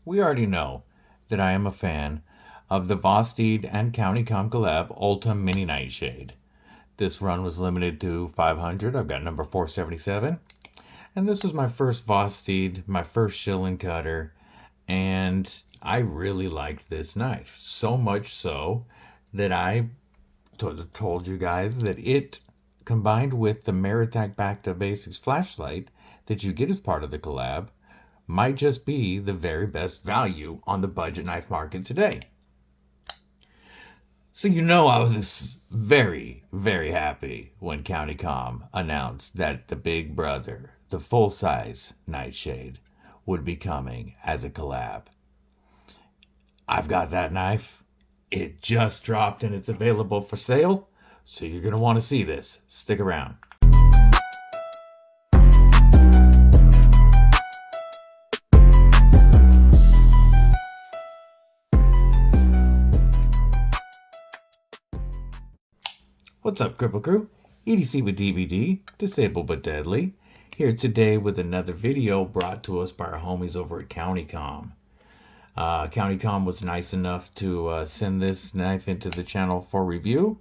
We already know that I am a fan of the Vosteed and KOTY collab Ultem Mini Nightshade. This run was limited to 500. I've got number 477. And this is my first Vosteed, my first Shilin Cutter. And I really liked this knife. So much so that I told you guys that it, combined with the Maratac Back-2-Basics flashlight that you get as part of the collab, might just be the very best value on the budget knife market today. So I was very, very happy when KOTY announced that the big brother, the full-size Nightshade, would be coming as a collab. I've got that knife. It just dropped and it's available for sale, so you're going to want to see this. Stick around. What's up, Cripple Crew? EDC with DBD, disabled but deadly, here today with another video brought to us by our homies over at KOTY. KOTY was nice enough to send this knife into the channel for review.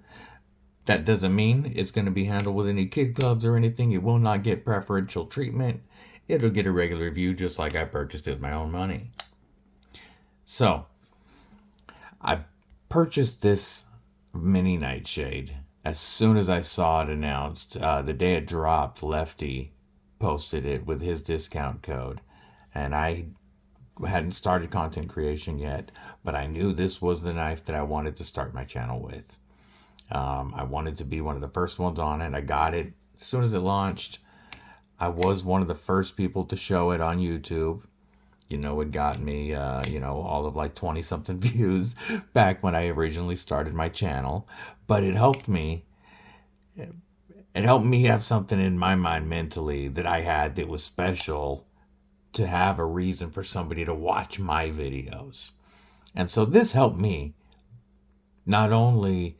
That doesn't mean it's going to be handled with any kid gloves or anything. It will not get preferential treatment. It'll get a regular review just like I purchased it with my own money. So, I purchased this Mini Nightshade as soon as I saw it announced. The day it dropped, Lefty posted it with his discount code. And I hadn't started content creation yet, but I knew this was the knife that I wanted to start my channel with. I wanted to be one of the first ones on it. I got it as soon as it launched. I was one of the first people to show it on YouTube. It got me, all of like 20 something views back when I originally started my channel. But it helped me. It helped me have something in my mind mentally that I had that was special, to have a reason for somebody to watch my videos. And so this helped me not only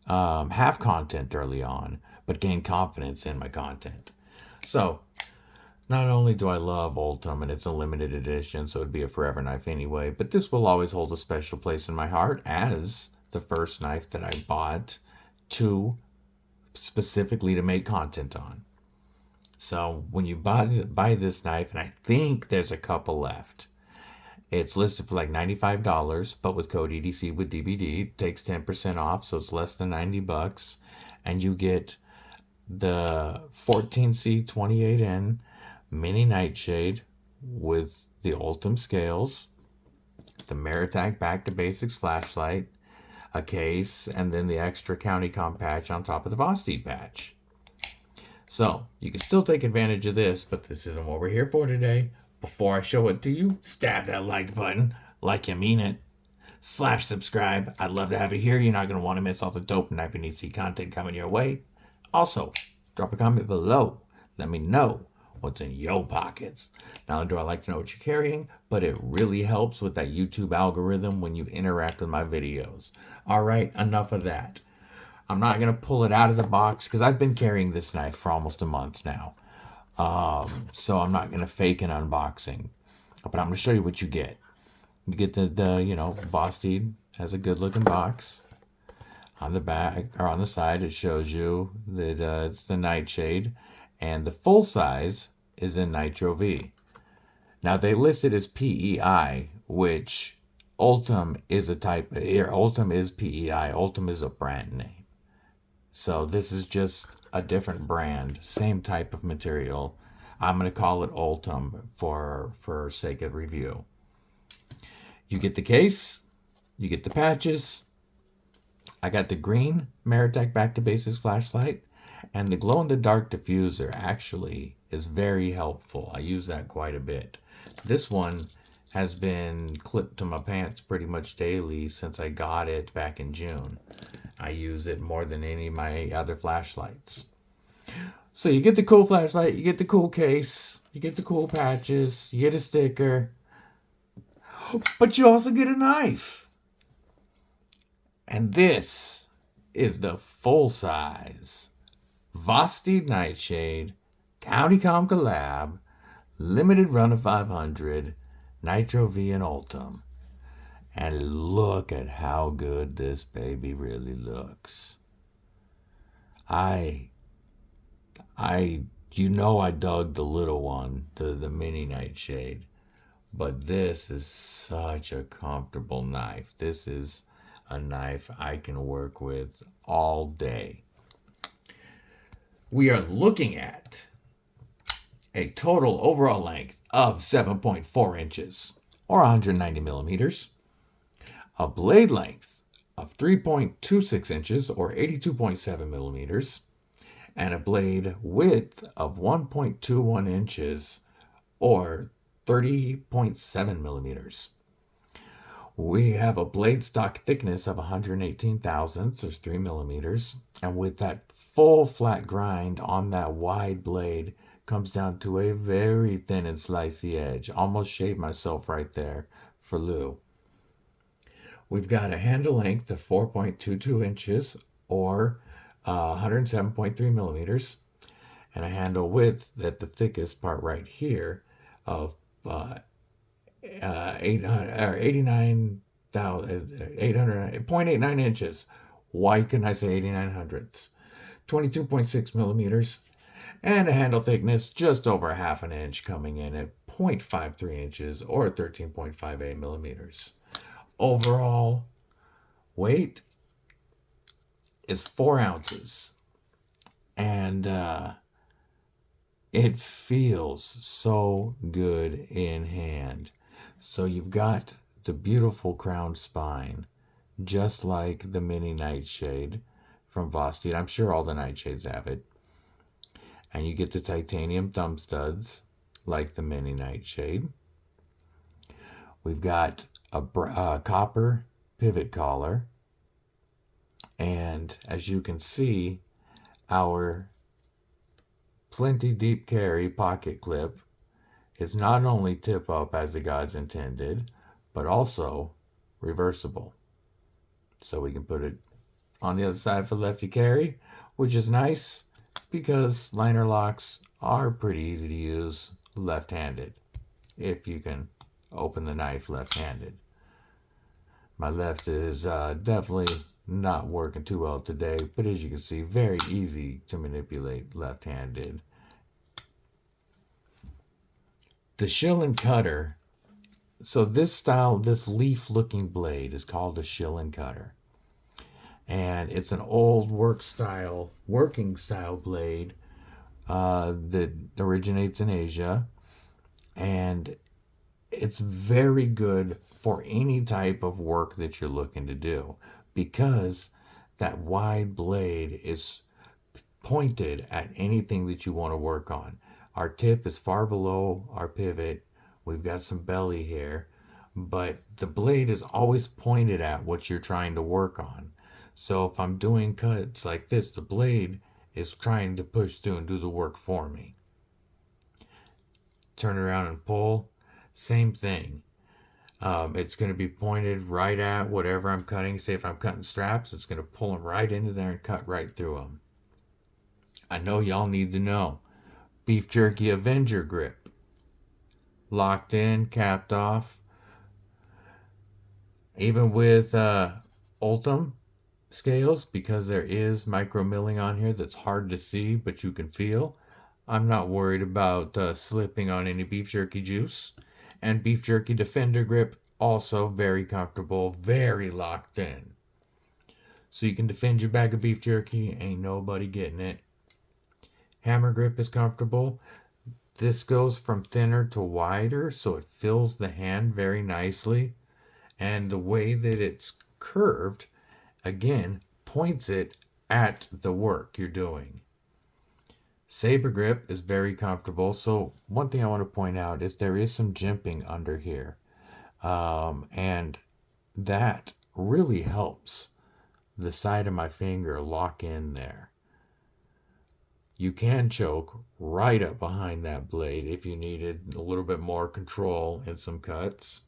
have content early on, but gain confidence in my content. So not only do I love Ultem, and it's a limited edition, so it'd be a forever knife anyway, but this will always hold a special place in my heart as the first knife that I bought specifically to make content on. So when you buy this knife, and I think there's a couple left, it's listed for like $95, but with code EDCwithDBD, it takes 10% off, so it's less than $90, and you get the 14C28N Mini Nightshade with the Ultem scales, the Maratac Back-to-Basics flashlight, a case, and then the extra KOTY patch on top of the Vosteed patch. So you can still take advantage of this, but this isn't what we're here for today. Before I show it to you, stab that like button like you mean it. /subscribe. I'd love to have you here. You're not going to want to miss all the dope knife and EDC content coming your way. Also, drop a comment below. Let me know what's in your pockets. Not only do I like to know what you're carrying, but it really helps with that YouTube algorithm when you interact with my videos. All right, enough of that. I'm not going to pull it out of the box because I've been carrying this knife for almost a month now. So I'm not going to fake an unboxing. But I'm going to show you what you get. You get the Vosteed has a good looking box. On the back, or on the side, it shows you that it's the Nightshade. And the full size is in NitroV. Now they list it as PEI, which Ultem is a type. Ultem is PEI. Ultem is a brand name. So this is just a different brand, same type of material. I'm going to call it Ultem for sake of review. You get the case, you get the patches. I got the green Maratac Back-to-Basics flashlight, and the glow-in-the-dark diffuser actually is very helpful. I use that quite a bit. This one has been clipped to my pants pretty much daily since I got it back in June. I use it more than any of my other flashlights. So you get the cool flashlight, you get the cool case, you get the cool patches, you get a sticker, but you also get a knife. And this is the full-size Vosteed Nightshade KOTY collab, limited run of 500, NitroV and Ultem. And look at how good this baby really looks. I I dug the little one, the Mini Nightshade. But this is such a comfortable knife. This is a knife I can work with all day. We are looking at a total overall length of 7.4 inches or 190 millimeters, a blade length of 3.26 inches or 82.7 millimeters, and a blade width of 1.21 inches or 30.7 millimeters. We have a blade stock thickness of 118 thousandths or 3 millimeters, and with that full flat grind on that wide blade comes down to a very thin and slicey edge. Almost shaved myself right there for Lou. We've got a handle length of 4.22 inches or 107.3 millimeters, and a handle width at the thickest part right here of 0.89 inches. Why couldn't I say 89 hundredths? 22.6 millimeters, and a handle thickness just over half an inch, coming in at 0.53 inches or 13.58 millimeters. Overall weight is 4 ounces, and it feels so good in hand. So you've got the beautiful crowned spine, just like the Mini Nightshade from Vosteed. I'm sure all the Nightshades have it. And you get the titanium thumb studs, like the Mini Nightshade. We've got a copper pivot collar. And as you can see, our plenty deep carry pocket clip is not only tip up as the gods intended, but also reversible. So we can put it on the other side for lefty carry, which is nice because liner locks are pretty easy to use left-handed if you can open the knife left-handed. My left is definitely not working too well today, but as you can see, very easy to manipulate left-handed. The Shilin Cutter, so this leaf-looking blade is called a Shilin Cutter. And it's an old working style blade that originates in Asia. And it's very good for any type of work that you're looking to do, because that wide blade is pointed at anything that you want to work on. Our tip is far below our pivot. We've got some belly here, but the blade is always pointed at what you're trying to work on. So if I'm doing cuts like this, the blade is trying to push through and do the work for me. Turn around and pull, same thing. It's going to be pointed right at whatever I'm cutting. Say if I'm cutting straps, it's going to pull them right into there and cut right through them. I know y'all need to know. Beef Jerky Avenger grip. Locked in, capped off. Even with Ultem scales, because there is micro milling on here that's hard to see, but you can feel. I'm not worried about slipping on any beef jerky juice. And Beef Jerky Defender grip, also very comfortable, very locked in. So you can defend your bag of beef jerky, ain't nobody getting it. Hammer grip is comfortable. This goes from thinner to wider, so it fills the hand very nicely. And the way that it's curved, again, points it at the work you're doing. Saber grip is very comfortable. So one thing I want to point out is there is some jimping under here. And that really helps the side of my finger lock in there. You can choke right up behind that blade if you needed a little bit more control in some cuts.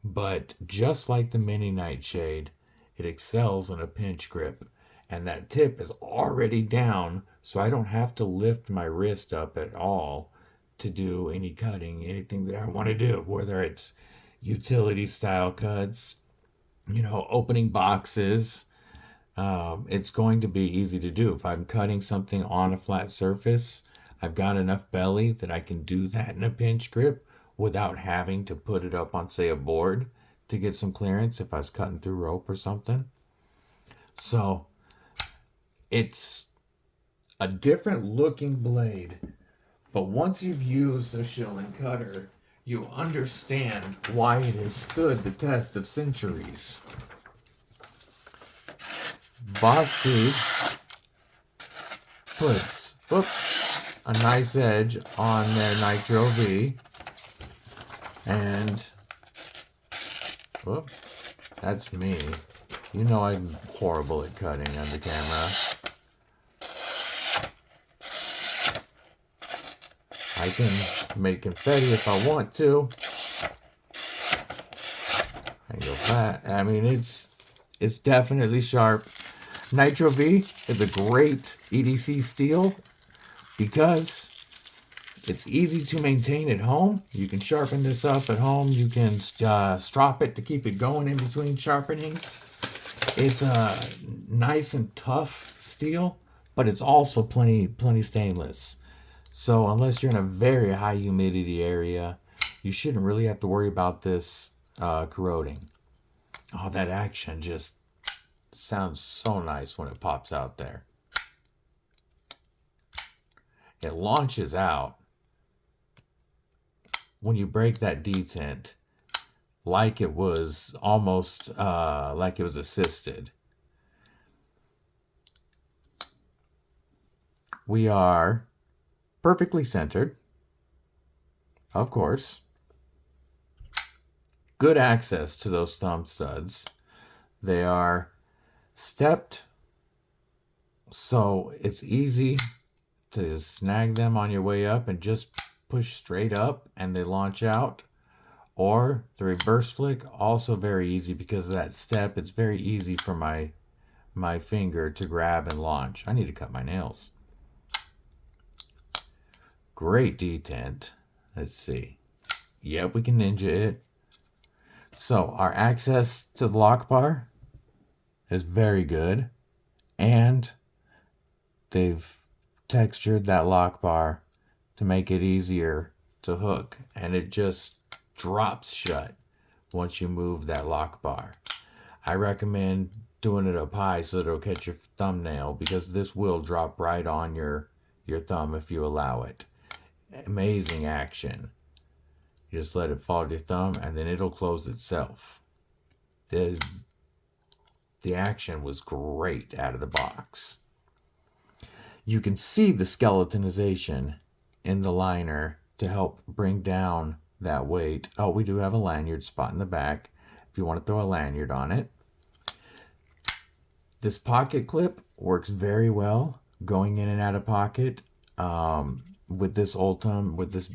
But just like the Mini Nightshade, it excels in a pinch grip. And that tip is already down, so I don't have to lift my wrist up at all to do any cutting, anything that I want to do, whether it's utility style cuts, you know, opening boxes. It's going to be easy to do. If I'm cutting something on a flat surface, I've got enough belly that I can do that in a pinch grip without having to put it up on, say, a board to get some clearance if I was cutting through rope or something. So it's a different looking blade, but once you've used a Shilin Cutter, you understand why it has stood the test of centuries. Vosteed puts a nice edge on their NitroV, and that's me. You know I'm horrible at cutting on the camera. I can make confetti if I want to. I go flat. I mean, it's definitely sharp. NitroV is a great EDC steel because it's easy to maintain at home. You can sharpen this up at home. You can strop it to keep it going in between sharpenings. It's a nice and tough steel, but it's also plenty stainless. So unless you're in a very high humidity area, you shouldn't really have to worry about this corroding. Oh, that action just sounds so nice when it pops out there. It launches out when you break that detent like it was almost like it was assisted. We are perfectly centered, of course. Good access to those thumb studs. They are stepped, so it's easy to snag them on your way up and just push straight up and they launch out. Or the reverse flick, also very easy because of that step. It's very easy for my finger to grab and launch. I need to cut my nails. Great detent. Let's see. Yep, we can ninja it. So our access to the lock bar is very good, and they've textured that lock bar to make it easier to hook, and it just drops shut once you move that lock bar. I recommend doing it up high so it'll catch your thumbnail, because this will drop right on your thumb if you allow it. Amazing action. You just let it fall to your thumb and then it'll close itself. The action was great out of the box. You can see the skeletonization in the liner to help bring down that weight. Oh, we do have a lanyard spot in the back if you want to throw a lanyard on it. This pocket clip works very well going in and out of pocket. With this Ultem, with this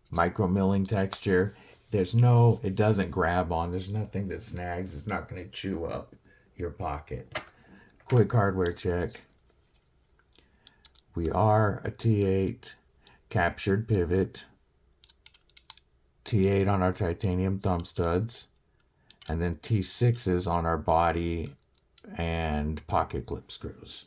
micro milling texture, it doesn't grab on. There's nothing that snags. It's not going to chew up your pocket. Quick hardware check. We are a T8 captured pivot, T8 on our titanium thumb studs, and then T6s on our body and pocket clip screws.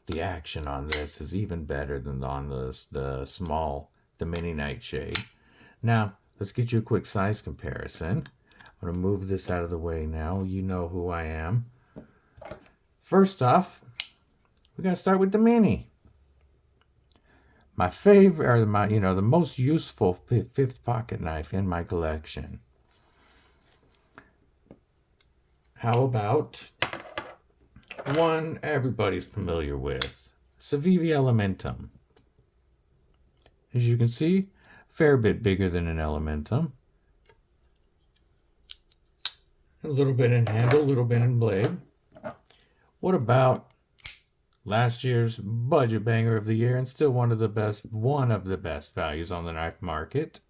The action on this is even better than on the Mini Nightshade. Now, let's get you a quick size comparison. I'm going to move this out of the way now. You know who I am. First off, we got to start with the Mini. My favorite, or the most useful fifth pocket knife in my collection. How about one everybody's familiar with, Civivi Elementum. As you can see, a fair bit bigger than an Elementum. A little bit in handle, a little bit in blade. What about last year's budget banger of the year and still one of the best values on the knife market?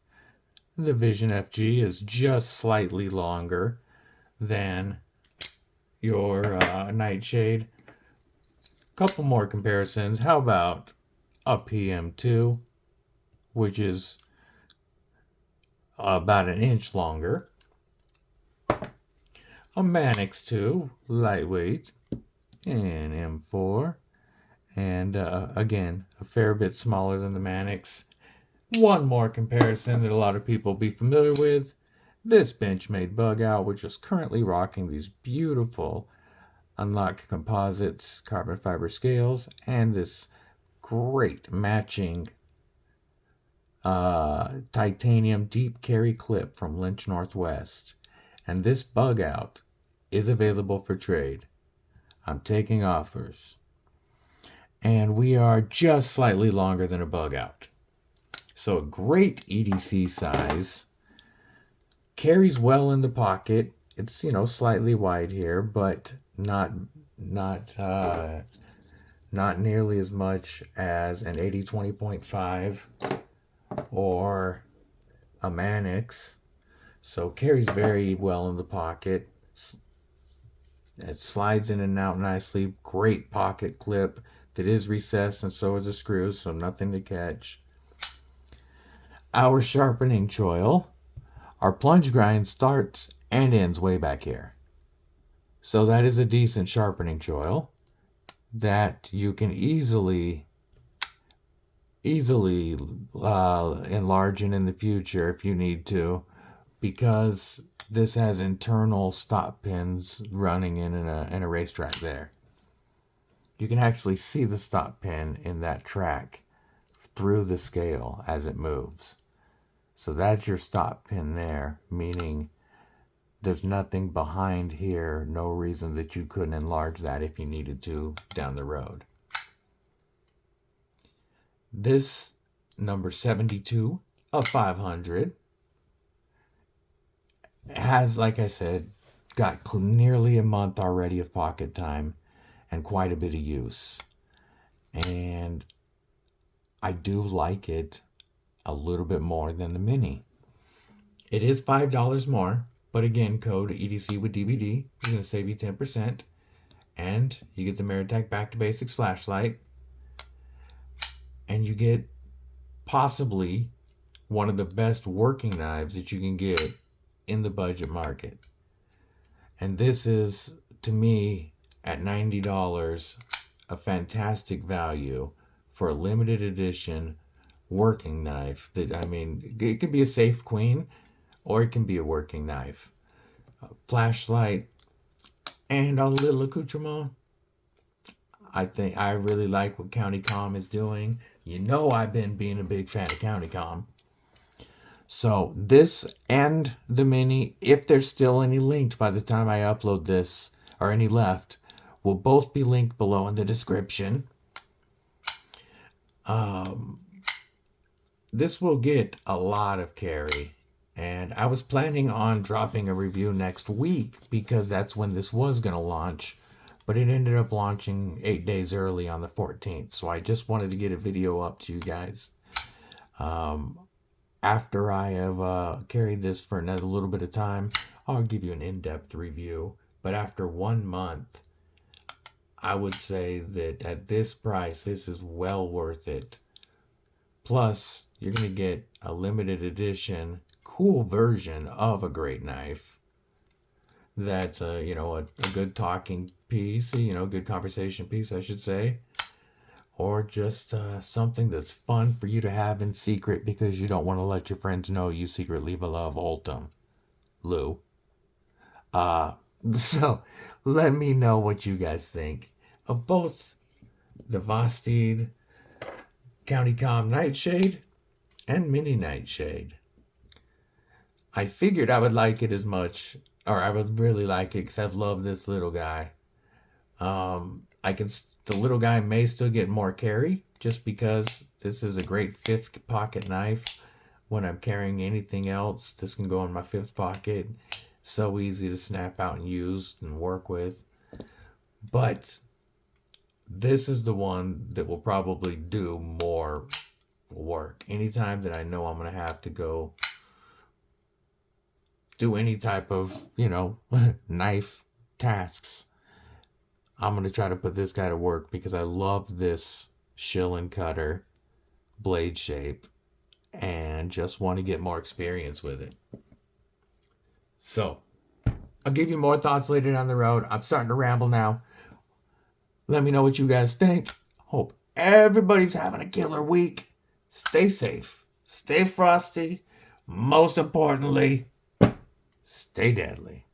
The Vision FG is just slightly longer than your Nightshade, Couple more comparisons. How about a PM2, which is about an inch longer. A Manix 2, lightweight, and M4. And again, a fair bit smaller than the Manix. One more comparison that a lot of people will be familiar with. This Benchmade bug out, which is currently rocking these beautiful unlocked composites, carbon fiber scales, and this great matching titanium deep carry clip from Lynch Northwest. And this bug out is available for trade. I'm taking offers. And we are just slightly longer than a bug out. So a great EDC size. Carries well in the pocket. It's, slightly wide here, but not nearly as much as an 80-20.5 or a Manix. So carries very well in the pocket. It slides in and out nicely. Great pocket clip that is recessed, and so are the screws, so nothing to catch. Our sharpening choil. Our plunge grind starts and ends way back here. So that is a decent sharpening choil that you can easily enlarge in the future if you need to, because this has internal stop pins running in a racetrack there. You can actually see the stop pin in that track through the scale as it moves. So that's your stop pin there, meaning there's nothing behind here, no reason that you couldn't enlarge that if you needed to down the road. This number 72 of 500 has, like I said, got nearly a month already of pocket time and quite a bit of use. And I do like it a little bit more than the Mini. It is $5 more, but again, code EDCwithDBD is going to save you 10%. And you get the Maratac Back-to-Basics flashlight. And you get possibly one of the best working knives that you can get in the budget market. And this is, to me, at $90, a fantastic value for a limited edition working knife. It could be a safe queen or it can be a working knife. A flashlight and a little accoutrement. I really like what County Comm is doing. I've been being a big fan of County Comm. So this and the Mini, if there's still any linked by the time I upload this, or any left, will both be linked below in the description. This will get a lot of carry. And I was planning on dropping a review next week because that's when this was going to launch. But it ended up launching 8 days early on the 14th. So I just wanted to get a video up to you guys. After I have carried this for another little bit of time, I'll give you an in-depth review. But after 1 month, I would say that at this price, this is well worth it. Plus, you're going to get a limited edition, cool version of a great knife. That's a good talking piece, good conversation piece, I should say. Or just something that's fun for you to have in secret because you don't want to let your friends know you secretly love Ultem. Lou. So let me know what you guys think of both the Vosteed Comm Nightshade and Mini Nightshade. I figured I would like it as much, or I would really like it because I've loved this little guy. The little guy may still get more carry just because this is a great fifth pocket knife. When I'm carrying anything else, this can go in my fifth pocket. So easy to snap out and use and work with. But this is the one that will probably do more work. Anytime that I know I'm going to have to go do any type of, knife tasks, I'm going to try to put this guy to work because I love this Shilin Cutter blade shape and just want to get more experience with it. So, I'll give you more thoughts later down the road. I'm starting to ramble now. Let me know what you guys think. Hope everybody's having a killer week. Stay safe. Stay frosty. Most importantly, stay deadly.